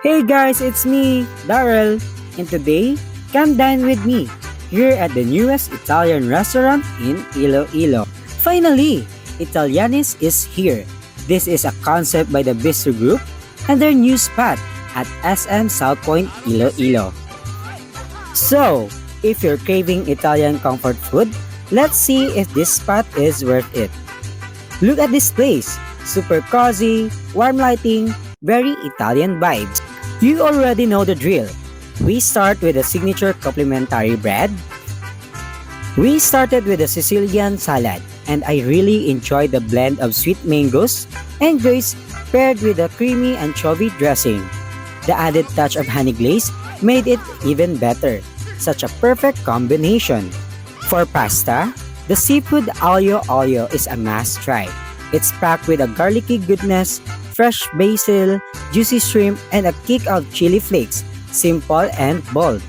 Hey guys, it's me, Daryl, and today, come dine with me here at the newest Italian restaurant in Iloilo. Finally, Italianis is here. This is a concept by the Bistro Group and their new spot at SM South Point, Iloilo. So, if you're craving Italian comfort food, let's see if this spot is worth it. Look at this place. Super cozy, warm lighting, very Italian vibes. You already know the drill. We start with a signature complimentary bread. We started with a Sicilian salad, and I really enjoyed the blend of sweet mangoes and grapes paired with a creamy anchovy dressing. The added touch of honey glaze made it even better. Such a perfect combination. For pasta, the seafood aglio olio is a must try. It's packed with a garlicky goodness, fresh basil, juicy shrimp, and a kick of chili flakes. Simple and bold.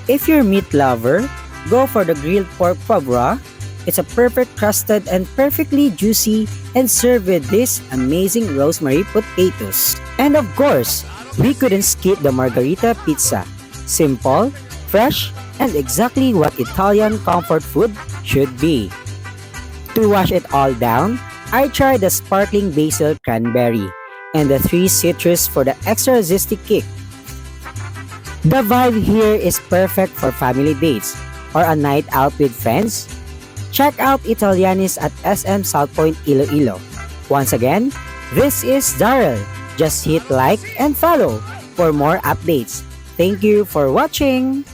If you're a meat lover, go for the grilled pork foie. It's a perfect crusted and perfectly juicy and served with this amazing rosemary potatoes. And of course, we couldn't skip the margarita pizza. Simple, fresh, and exactly what Italian comfort food should be. To wash it all down, I tried the sparkling basil cranberry and the 3 citrus for the extra zesty kick. The vibe here is perfect for family dates or a night out with friends. Check out Italianis at SM South Point Iloilo. Once again, this is Daryl. Just hit like and follow for more updates. Thank you for watching!